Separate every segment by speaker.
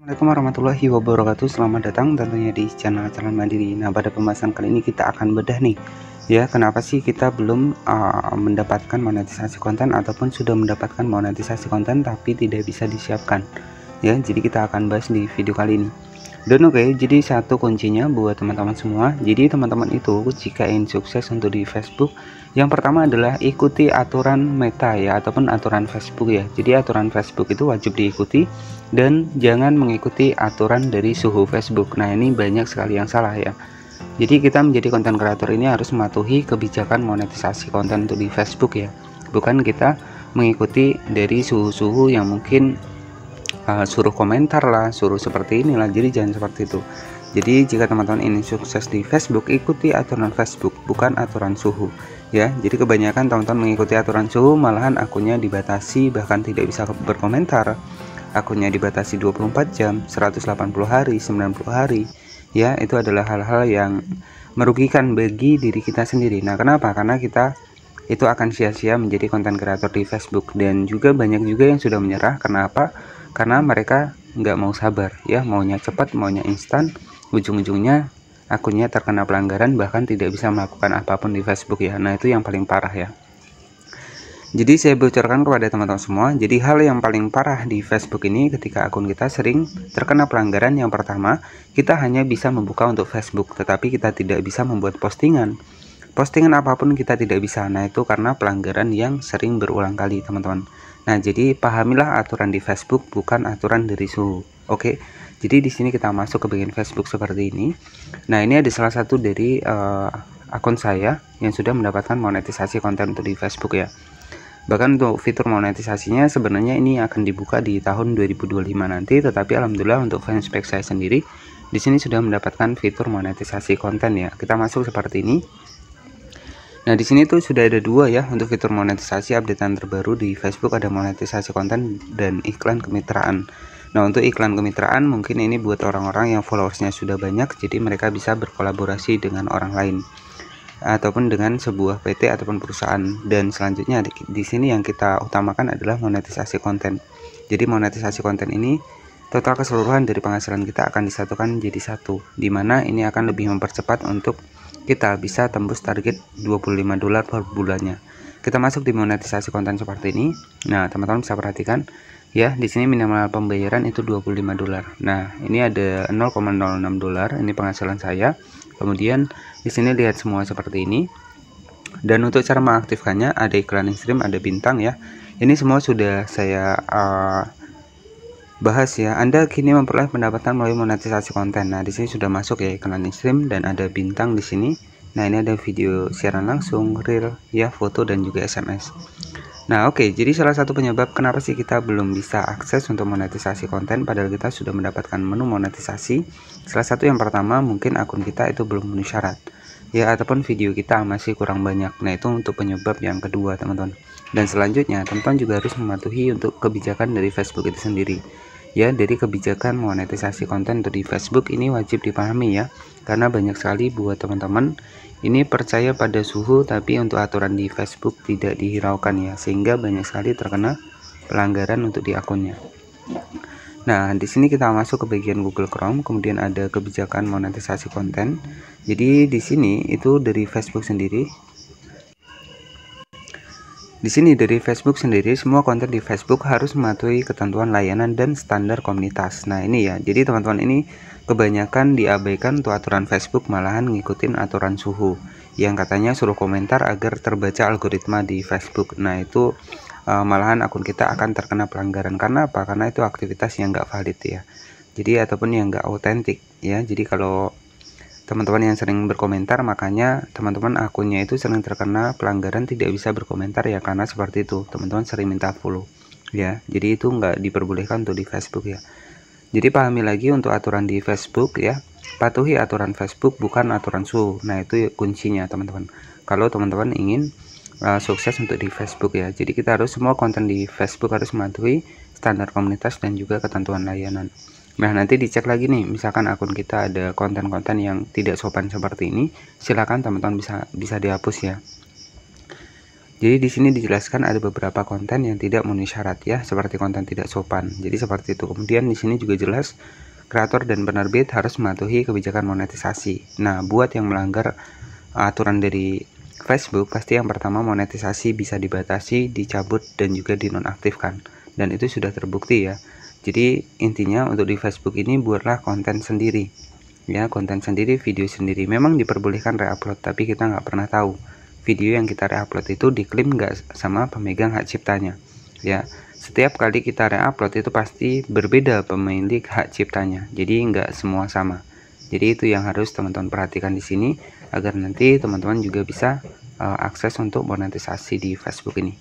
Speaker 1: Assalamualaikum warahmatullahi wabarakatuh. Selamat datang tentunya di channel Calon Mandiri. Nah, pada pembahasan kali ini kita akan bedah nih, ya, kenapa sih kita belum mendapatkan monetisasi konten ataupun sudah mendapatkan monetisasi konten tapi tidak bisa disiapkan. Ya, jadi kita akan bahas di video kali ini. Dan oke, jadi satu kuncinya buat teman-teman semua. Jadi teman-teman itu jika ingin sukses untuk di Facebook, yang pertama adalah ikuti aturan Meta ya, ataupun aturan Facebook ya. Jadi aturan Facebook itu wajib diikuti dan jangan mengikuti aturan dari suhu Facebook. Nah, ini banyak sekali yang salah ya. Jadi kita menjadi konten kreator ini harus mematuhi kebijakan monetisasi konten untuk di Facebook ya. Bukan kita mengikuti dari suhu-suhu yang mungkin suruh komentar lah, suruh seperti inilah. Jadi jangan seperti itu. Jadi jika teman-teman ingin sukses di Facebook, ikuti aturan Facebook, bukan aturan suhu ya. Jadi kebanyakan teman-teman mengikuti aturan suhu, malahan akunnya dibatasi, bahkan tidak bisa berkomentar. Akunnya dibatasi 24 jam, 180 hari, 90 hari ya. Itu adalah hal-hal yang merugikan bagi diri kita sendiri. Nah, kenapa? Karena kita itu akan sia-sia menjadi konten kreator di Facebook. Dan juga banyak juga yang sudah menyerah. Kenapa? Karena mereka nggak mau sabar ya, maunya cepat, maunya instan, ujung-ujungnya akunnya terkena pelanggaran, bahkan tidak bisa melakukan apapun di Facebook ya. Nah, itu yang paling parah ya. Jadi saya bocorkan kepada teman-teman semua, jadi hal yang paling parah di Facebook ini ketika akun kita sering terkena pelanggaran. Yang pertama, kita hanya bisa membuka untuk Facebook, tetapi kita tidak bisa membuat postingan apapun kita tidak bisa. Nah, itu karena pelanggaran yang sering berulang kali teman-teman. Nah, jadi pahamilah aturan di Facebook, bukan aturan dari suhu. Oke, jadi di sini kita masuk ke bagian Facebook seperti ini. Nah, ini ada salah satu dari akun saya yang sudah mendapatkan monetisasi konten untuk di Facebook ya. Bahkan untuk fitur monetisasinya sebenarnya ini akan dibuka di tahun 2025 nanti, tetapi alhamdulillah untuk fanspage saya sendiri di sini sudah mendapatkan fitur monetisasi konten ya. Kita masuk seperti ini. Nah, di sini tuh sudah ada dua ya untuk fitur monetisasi updatean terbaru di Facebook, ada monetisasi konten dan iklan kemitraan. Nah, untuk iklan kemitraan mungkin ini buat orang-orang yang followersnya sudah banyak, jadi mereka bisa berkolaborasi dengan orang lain ataupun dengan sebuah PT ataupun perusahaan. Dan selanjutnya di sini yang kita utamakan adalah monetisasi konten. Jadi monetisasi konten ini total keseluruhan dari penghasilan kita akan disatukan jadi satu, dimana ini akan lebih mempercepat untuk kita bisa tembus target $25 per bulannya. Kita masuk di monetisasi konten seperti ini. Nah, teman-teman bisa perhatikan ya, di sini minimal pembayaran itu $25. Nah, ini ada $0,06, ini penghasilan saya. Kemudian di sini lihat semua seperti ini. Dan untuk cara mengaktifkannya ada iklan stream, ada bintang ya. Ini semua sudah saya bahas ya. Anda kini memperoleh pendapatan melalui monetisasi konten. Nah, di sini sudah masuk ya iklan stream dan ada bintang di sini. Nah, ini ada video siaran langsung, reel ya, foto dan juga SMS. Nah, oke, jadi salah satu penyebab kenapa sih kita belum bisa akses untuk monetisasi konten padahal kita sudah mendapatkan menu monetisasi. Salah satu yang pertama mungkin akun kita itu belum memenuhi syarat ya, ataupun video kita masih kurang banyak. Nah, itu untuk penyebab yang kedua teman-teman. Dan selanjutnya teman-teman juga harus mematuhi untuk kebijakan dari Facebook itu sendiri ya. Dari kebijakan monetisasi konten untuk di Facebook ini wajib dipahami ya, karena banyak sekali buat teman-teman ini percaya pada suhu tapi untuk aturan di Facebook tidak dihiraukan ya, sehingga banyak sekali terkena pelanggaran untuk di akunnya. Nah, di sini kita masuk ke bagian Google Chrome, kemudian ada kebijakan monetisasi konten. Jadi di sini itu dari Facebook sendiri. Di sini dari Facebook sendiri, semua konten di Facebook harus mematuhi ketentuan layanan dan standar komunitas. Nah, ini ya. Jadi teman-teman ini kebanyakan diabaikan untuk aturan Facebook, malahan ngikutin aturan suhu yang katanya suruh komentar agar terbaca algoritma di Facebook. Nah, itu malahan akun kita akan terkena pelanggaran. Karena apa? Karena itu aktivitas yang nggak valid ya. Jadi ataupun yang nggak autentik ya. Jadi kalau teman-teman yang sering berkomentar, makanya teman-teman akunnya itu sering terkena pelanggaran tidak bisa berkomentar ya, karena seperti itu teman-teman sering minta follow ya. Jadi itu nggak diperbolehkan untuk di Facebook ya. Jadi pahami lagi untuk aturan di Facebook ya, patuhi aturan Facebook bukan aturan suhu. Nah, itu kuncinya teman-teman kalau teman-teman ingin sukses untuk di Facebook ya. Jadi kita harus semua konten di Facebook harus mematuhi standar komunitas dan juga ketentuan layanan. Nah, nanti dicek lagi nih, misalkan akun kita ada konten-konten yang tidak sopan seperti ini, silakan teman-teman bisa dihapus ya. Jadi di sini dijelaskan ada beberapa konten yang tidak memenuhi syarat ya, seperti konten tidak sopan. Jadi seperti itu. Kemudian di sini juga jelas kreator dan penerbit harus mematuhi kebijakan monetisasi. Nah, buat yang melanggar aturan dari Facebook, pasti yang pertama monetisasi bisa dibatasi, dicabut, dan juga dinonaktifkan. Dan itu sudah terbukti ya. Jadi intinya untuk di Facebook ini buatlah konten sendiri. Ya, konten sendiri, video sendiri. Memang diperbolehkan reupload, tapi kita nggak pernah tahu video yang kita reupload itu diklaim nggak sama pemegang hak ciptanya. Ya, setiap kali kita reupload itu pasti berbeda pemilik hak ciptanya. Jadi nggak semua sama. Jadi itu yang harus teman-teman perhatikan di sini agar nanti teman-teman juga bisa akses untuk monetisasi di Facebook ini.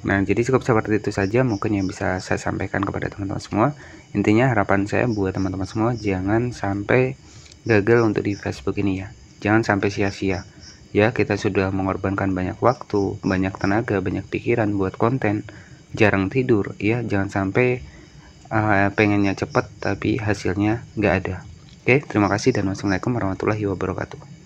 Speaker 1: Nah, jadi cukup seperti itu saja mungkin yang bisa saya sampaikan kepada teman-teman semua. Intinya harapan saya buat teman-teman semua jangan sampai gagal untuk di Facebook ini ya. Jangan sampai sia-sia. Ya, kita sudah mengorbankan banyak waktu, banyak tenaga, banyak pikiran buat konten, jarang tidur. Ya, jangan sampai pengennya cepat tapi hasilnya nggak ada. Oke, terima kasih dan wassalamualaikum warahmatullahi wabarakatuh.